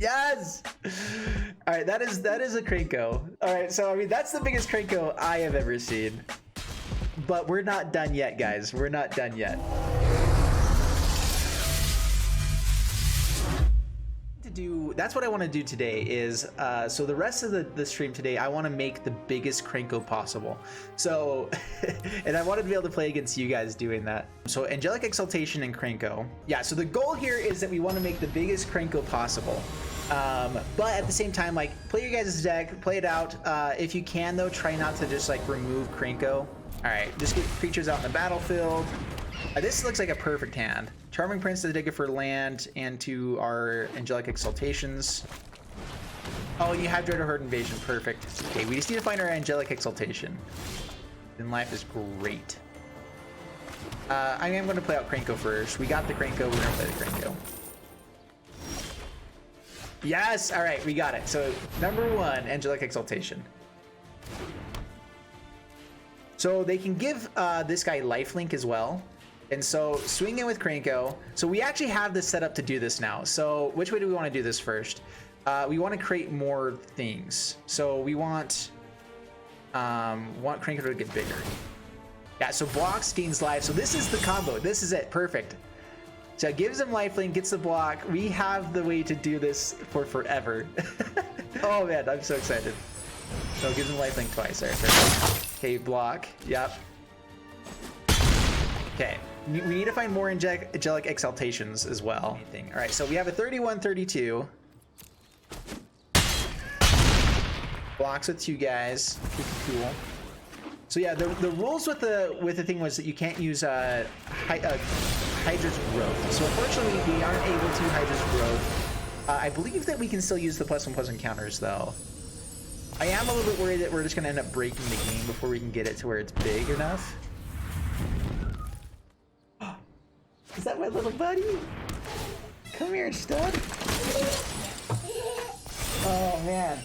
Yes. All right, that is a KRENKO. All right, so I mean that's the biggest KRENKO I have ever seen. But we're not done yet, guys. We're not done yet. That's what I want to do today is so the rest of the stream today I want to make the biggest KRENKO possible, so and I wanted to be able to play against you guys doing that. So angelic exaltation and KRENKO, yeah, so the goal here is that we want to make the biggest KRENKO possible, but at the same time, like, play your guys' deck, play it out. If you can though, try not to just like remove KRENKO. All right, just get creatures out in the battlefield. This looks like a perfect hand. Charming Prince to dig it for land and to our angelic exaltations. Oh, and you have Dread or Horde Invasion. Perfect. Okay, we just need to find our angelic exaltation. Then life is great. I am going to play out KRENKO first. We got the KRENKO. We're going to play the KRENKO. Yes! All right, we got it. So, number one, angelic exaltation. So they can give this guy lifelink as well. And so swing in with KRENKO. So we actually have this set up to do this now. So which way do we want to do this first? We want to create more things. So we want KRENKO to get bigger. Yeah, so blocks, gains life. So this is the combo. This is it. Perfect. So it gives him lifelink, gets the block. We have the way to do this for forever. Oh man, I'm so excited. So it gives him lifelink twice. All right, perfect. Okay, block. Yep. Okay. We need to find more angelic exaltations as well. All right, so we have a 31-32. Blocks with two guys. Cool. So yeah, the rules with the thing was that you can't use Hydra's Growth. So unfortunately, we aren't able to Hydra's Growth. I believe that we can still use the +1/+1 counters though. I am a little bit worried that we're just gonna end up breaking the game before we can get it to where it's big enough. Is that my little buddy? Come here, stud. Oh man.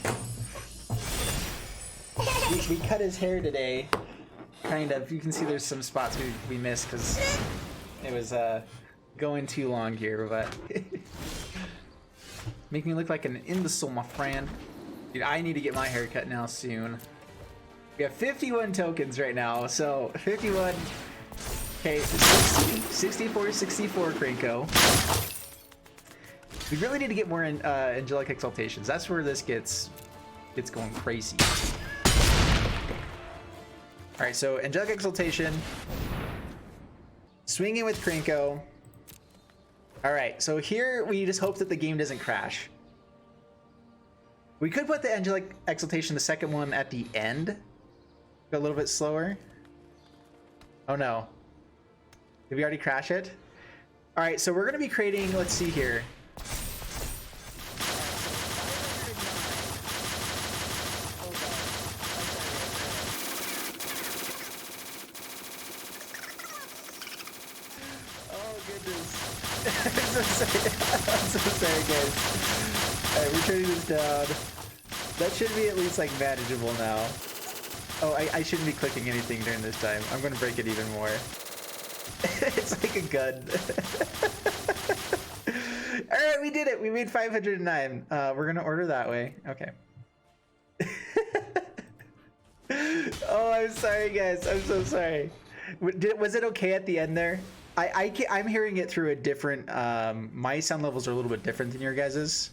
We cut his hair today. Kind of. You can see there's some spots we missed because it was going too long here, but make me look like an imbecile, my friend. Dude, I need to get my hair cut now soon. We have 51 tokens right now, so 51. Okay, 64 KRENKO. We really need to get more angelic exaltations. That's where this gets going crazy. All right, so angelic exaltation. Swing in with KRENKO. All right, so here we just hope that the game doesn't crash. We could put the angelic exaltation, the second one, at the end. Go a little bit slower. Oh no. Did we already crash it? All right, so we're going to be creating, let's see here. Oh goodness. I'm so sorry guys. All right, we're turning this down. That should be at least like manageable now. Oh, I shouldn't be clicking anything during this time. I'm going to break it even more. It's like a gun. All right, we did it. We made 509. We're gonna order that way. Okay. Oh, I'm sorry, guys. I'm so sorry. Was it okay at the end there? I'm hearing it through a different. My sound levels are a little bit different than your guys's.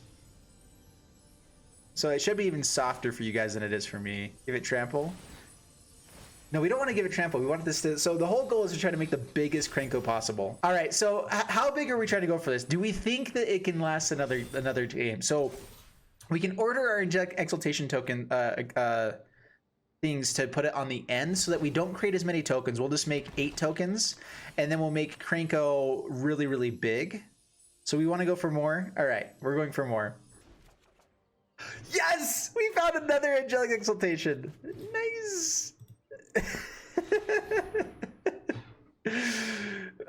So it should be even softer for you guys than it is for me. Give it trample. No, we don't want to give it trample. We want this to, so the whole goal is to try to make the biggest KRENKO possible. All right, so how big are we trying to go for this? Do we think that it can last another game? So we can order our angelic exaltation token things to put it on the end so that we don't create as many tokens. We'll just make 8 tokens, and then we'll make KRENKO really, really big. So we want to go for more? All right, we're going for more. Yes! We found another angelic exaltation. Nice!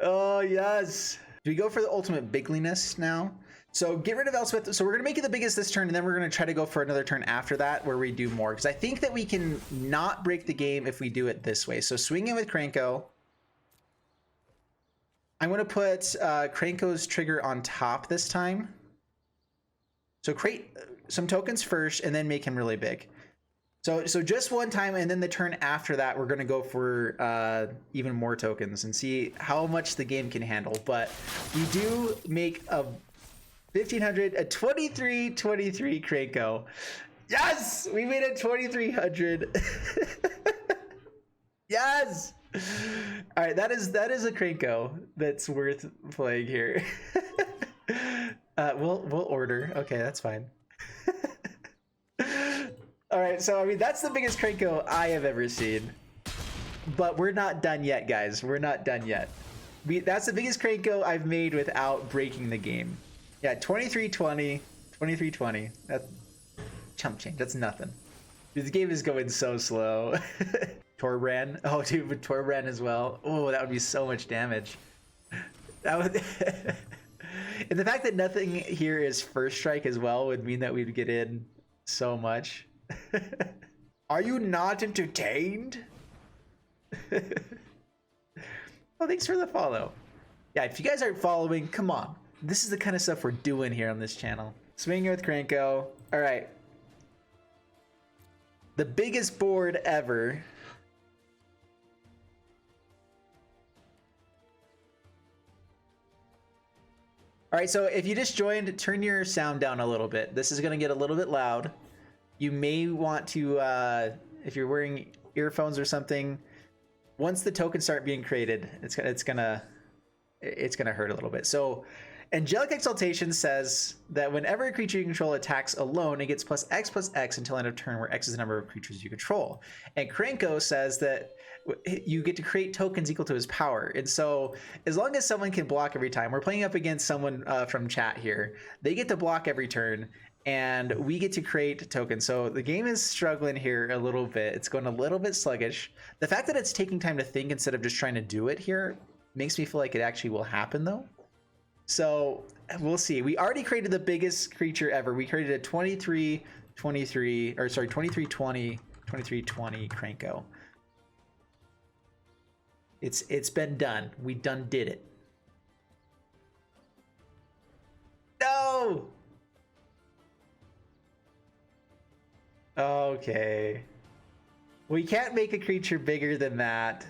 Oh yes. Do we go for the ultimate bigliness now? So get rid of Elspeth. So we're gonna make it the biggest this turn, and then we're gonna try to go for another turn after that where we do more, because I think that we can not break the game if we do it this way. So swing in with KRENKO. I'm gonna put KRENKO's trigger on top this time. So create some tokens first and then make him really big. So just one time, and then the turn after that, we're gonna go for even more tokens and see how much the game can handle. But we do make a 1500, a 2323 KRENKO. Yes, we made a 2300. Yes. All right, that is a KRENKO that's worth playing here. We'll order. Okay, that's fine. All right, so I mean that's the biggest KRENKO I have ever seen, but we're not done yet, guys. We're not done yet. That's the biggest KRENKO I've made without breaking the game. Yeah, 2320, 2320. That's chump change. That's nothing. This game is going so slow. Torbrand. Oh, dude, with Torbrand as well. Oh, that would be so much damage. That would. And the fact that nothing here is first strike as well would mean that we'd get in so much. Are you not entertained? Oh, thanks for the follow. Yeah, if you guys aren't following, come on. This is the kind of stuff we're doing here on this channel. Swinging with KRENKO. All right. The biggest board ever. All right, so if you just joined, turn your sound down a little bit. This is gonna get a little bit loud. You may want to, if you're wearing earphones or something, once the tokens start being created, it's gonna hurt a little bit. So, Angelic Exaltation says that whenever a creature you control attacks alone, it gets +X until end of turn, where X is the number of creatures you control. And KRENKO says that you get to create tokens equal to his power. And so as long as someone can block every time, we're playing up against someone from chat here, they get to block every turn and we get to create tokens. So the game is struggling here a little bit. It's going a little bit sluggish. The fact that it's taking time to think instead of just trying to do it here makes me feel like it actually will happen though. So we'll see. We already created the biggest creature ever. We created a 2320 KRENKO. It's been done. We done did it. No. Okay. We can't make a creature bigger than that.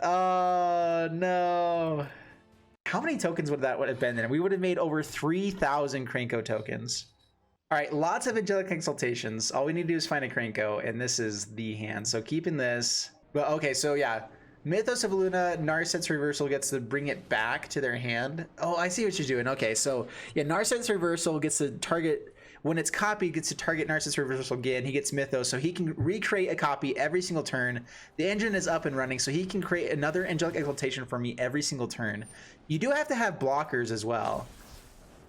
Oh no. How many tokens would that have been then? We would have made over 3,000 KRENKO tokens. All right, lots of Angelic Exaltations. All we need to do is find a KRENKO, and this is the hand. So keeping this. Well, okay, so yeah. Mythos of Luna, Narset's Reversal gets to bring it back to their hand. Oh, I see what you're doing. Okay, so yeah, Narset's Reversal gets to target, when it's copied, gets to target Narset's Reversal again. He gets Mythos, so he can recreate a copy every single turn. The engine is up and running, so he can create another Angelic Exaltation for me every single turn. You do have to have blockers as well.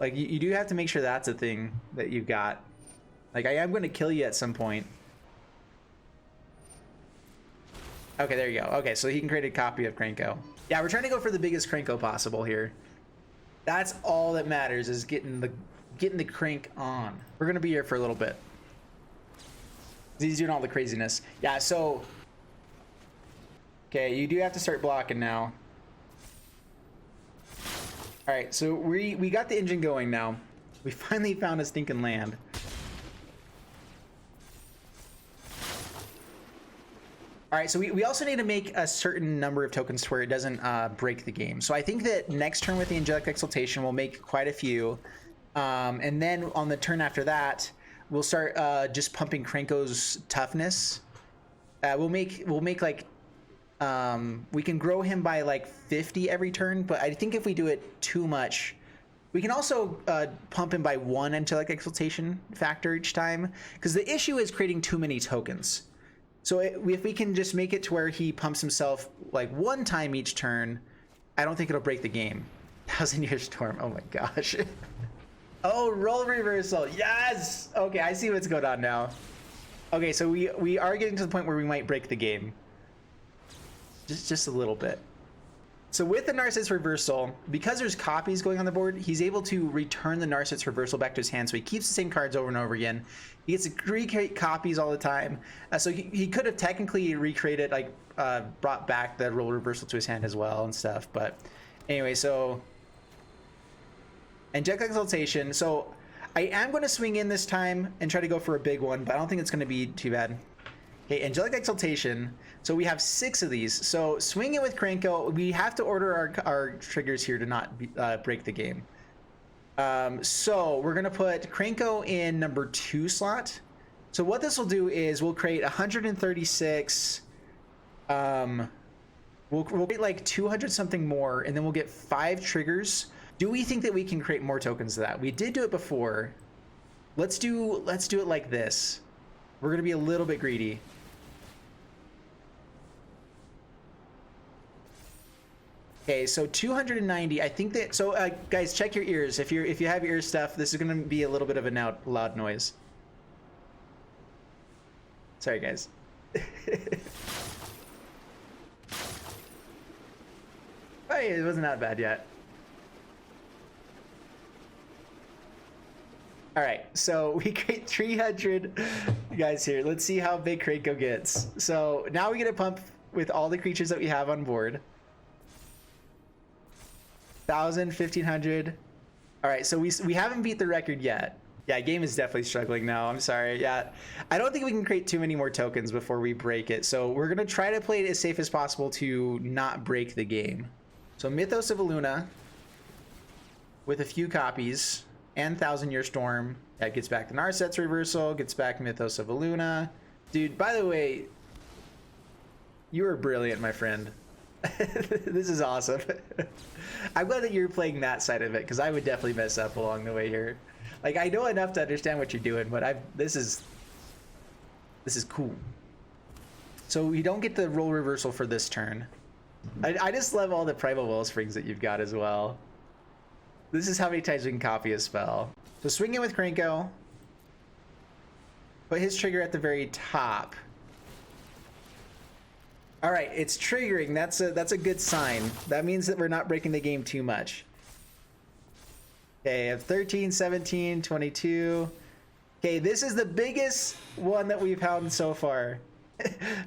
Like, you do have to make sure that's a thing that you've got. Like, I am going to kill you at some point. Okay, there you go. Okay, so he can create a copy of KRENKO. Yeah, we're trying to go for the biggest KRENKO possible here. That's all that matters, is getting the crank on. We're gonna be here for a little bit. He's doing all the craziness. Yeah, so okay, you do have to start blocking now. All right, so we got the engine going now. We finally found a stinking land. All right, so we also need to make a certain number of tokens to where it doesn't break the game. So I think that next turn with the Angelic Exaltation, we'll make quite a few. And then on the turn after that, we'll start just pumping KRENKO's toughness. We'll make like, we can grow him by like 50 every turn, but I think if we do it too much, we can also pump him by 1 Angelic Exaltation factor each time, because the issue is creating too many tokens. So if we can just make it to where he pumps himself like 1 time each turn, I don't think it'll break the game. 1,000-Year Storm, oh my gosh. Oh, role reversal, yes! Okay, I see what's going on now. Okay, so we are getting to the point where we might break the game. Just a little bit. So with the Narset's Reversal, because there's copies going on the board, he's able to return the Narset's Reversal back to his hand, so he keeps the same cards over and over again. He gets to recreate copies all the time. So he could have technically recreated, like, brought back the role reversal to his hand as well and stuff. But anyway, so... Angelic Exaltation. So I am going to swing in this time and try to go for a big one, but I don't think it's going to be too bad. Okay, Angelic Exaltation. So we have 6 of these. So swing it with KRENKO. We have to order our triggers here to not break the game. So we're going to put KRENKO in number 2 slot. So what this will do is we'll create 136. We'll create like 200 something more, and then we'll get 5 triggers. Do we think that we can create more tokens to that? We did do it before. Let's do it like this. We're gonna be a little bit greedy. Okay, so 290. I think that. So guys, check your ears. If you have ear stuff, this is gonna be a little bit of a loud noise. Sorry, guys. Hey, it wasn't that bad yet. All right, so we create 300 guys here. Let's see how big KRENKO gets. So now we get a pump with all the creatures that we have on board. 1,000, 1,500. All right, so we haven't beat the record yet. Yeah, game is definitely struggling now. I'm sorry. Yeah, I don't think we can create too many more tokens before we break it. So we're gonna try to play it as safe as possible to not break the game. So Mythos of Illuna with a few copies and Thousand Year Storm. That gets back the Narset's reversal, gets back Mythos of Illuna. Dude, by the way, you are brilliant, my friend. This is awesome. I'm glad that you're playing that side of it, because I would definitely mess up along the way here. Like, I know enough to understand what you're doing, but this is cool. So we don't get the roll reversal for this turn. I just love all the Primal Wellsprings that you've got as well. This is how many times we can copy a spell. So swing in with KRENKO. Put his trigger at the very top. All right, it's triggering. That's a good sign. That means that we're not breaking the game too much. Okay, I have 13, 17, 22. Okay, this is the biggest one that we've found so far.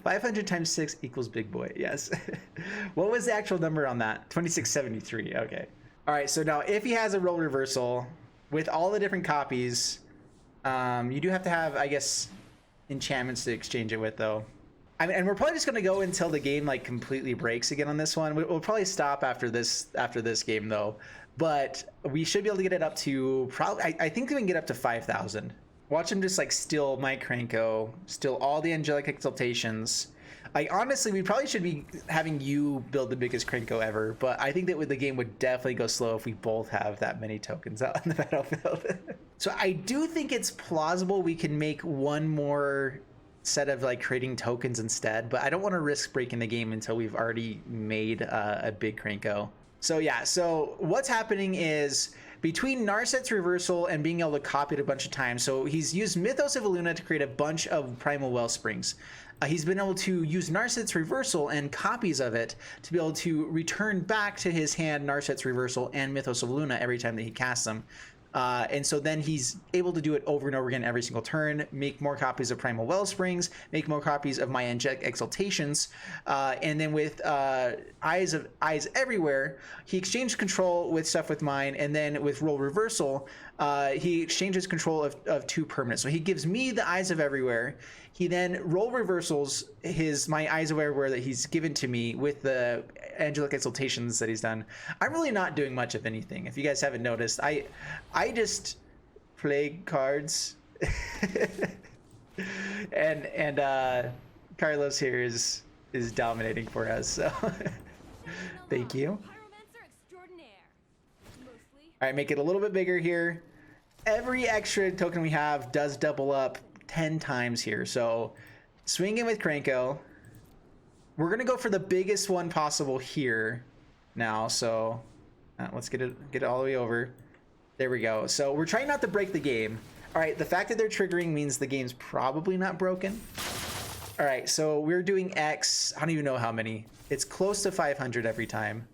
500 times 6 equals big boy. Yes. What was the actual number on that? 2673. Okay. All right, so now if he has a roll reversal with all the different copies, you do have to have, I guess, enchantments to exchange it with, though. I mean, and we're probably just gonna go until the game like completely breaks again on this one. We'll probably stop after this game, though. But we should be able to get it up to probably. I think we can get up to 5,000. Watch him just like steal my KRENKO, steal all the Angelic Exaltations. Like, honestly, we probably should be having you build the biggest KRENKO ever, but I think that the game would definitely go slow if we both have that many tokens out on the battlefield. So I do think it's plausible we can make one more set of like creating tokens instead, but I don't want to risk breaking the game until we've already made a big KRENKO. So yeah, so what's happening is between Narset's reversal and being able to copy it a bunch of times, so he's used Mythos of Illuna to create a bunch of Primal Wellsprings. He's been able to use Narset's reversal and copies of it to be able to return back to his hand Narset's reversal and Mythos of Illuna every time that he casts them. And so then he's able to do it over and over again every single turn, make more copies of Primal Wellsprings, make more copies of my Angelic Exaltations, and then with Eyes Everywhere, he exchanged control with stuff with mine, and then with Roll Reversal, he exchanges control of 2 permanents. So he gives me the Eyes of Everywhere. He then roll reversals my Eyes of Everywhere that he's given to me with the Angelic Exaltations that he's done. I'm really not doing much of anything. If you guys haven't noticed, I just play cards. and Carlos here is dominating for us. So thank you. All right, make it a little bit bigger here. Every extra token we have does double up 10 times here. So swing in with KRENKO. We're gonna go for the biggest one possible here now. So let's get it all the way over. There we go. So we're trying not to break the game. All right, the fact that they're triggering means the game's probably not broken. All right, so we're doing X. I don't even know how many. It's close to 500 every time.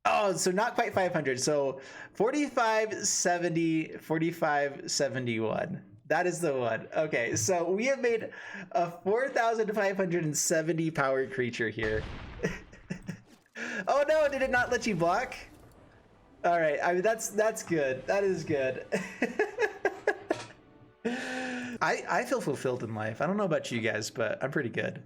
Oh, so not quite 500. So 45, 70, 45, 71. That is the one. Okay, so we have made a 4,570 power creature here. Oh no, did it not let you block? All right, I mean, that's good. That is good. I feel fulfilled in life. I don't know about you guys, but I'm pretty good.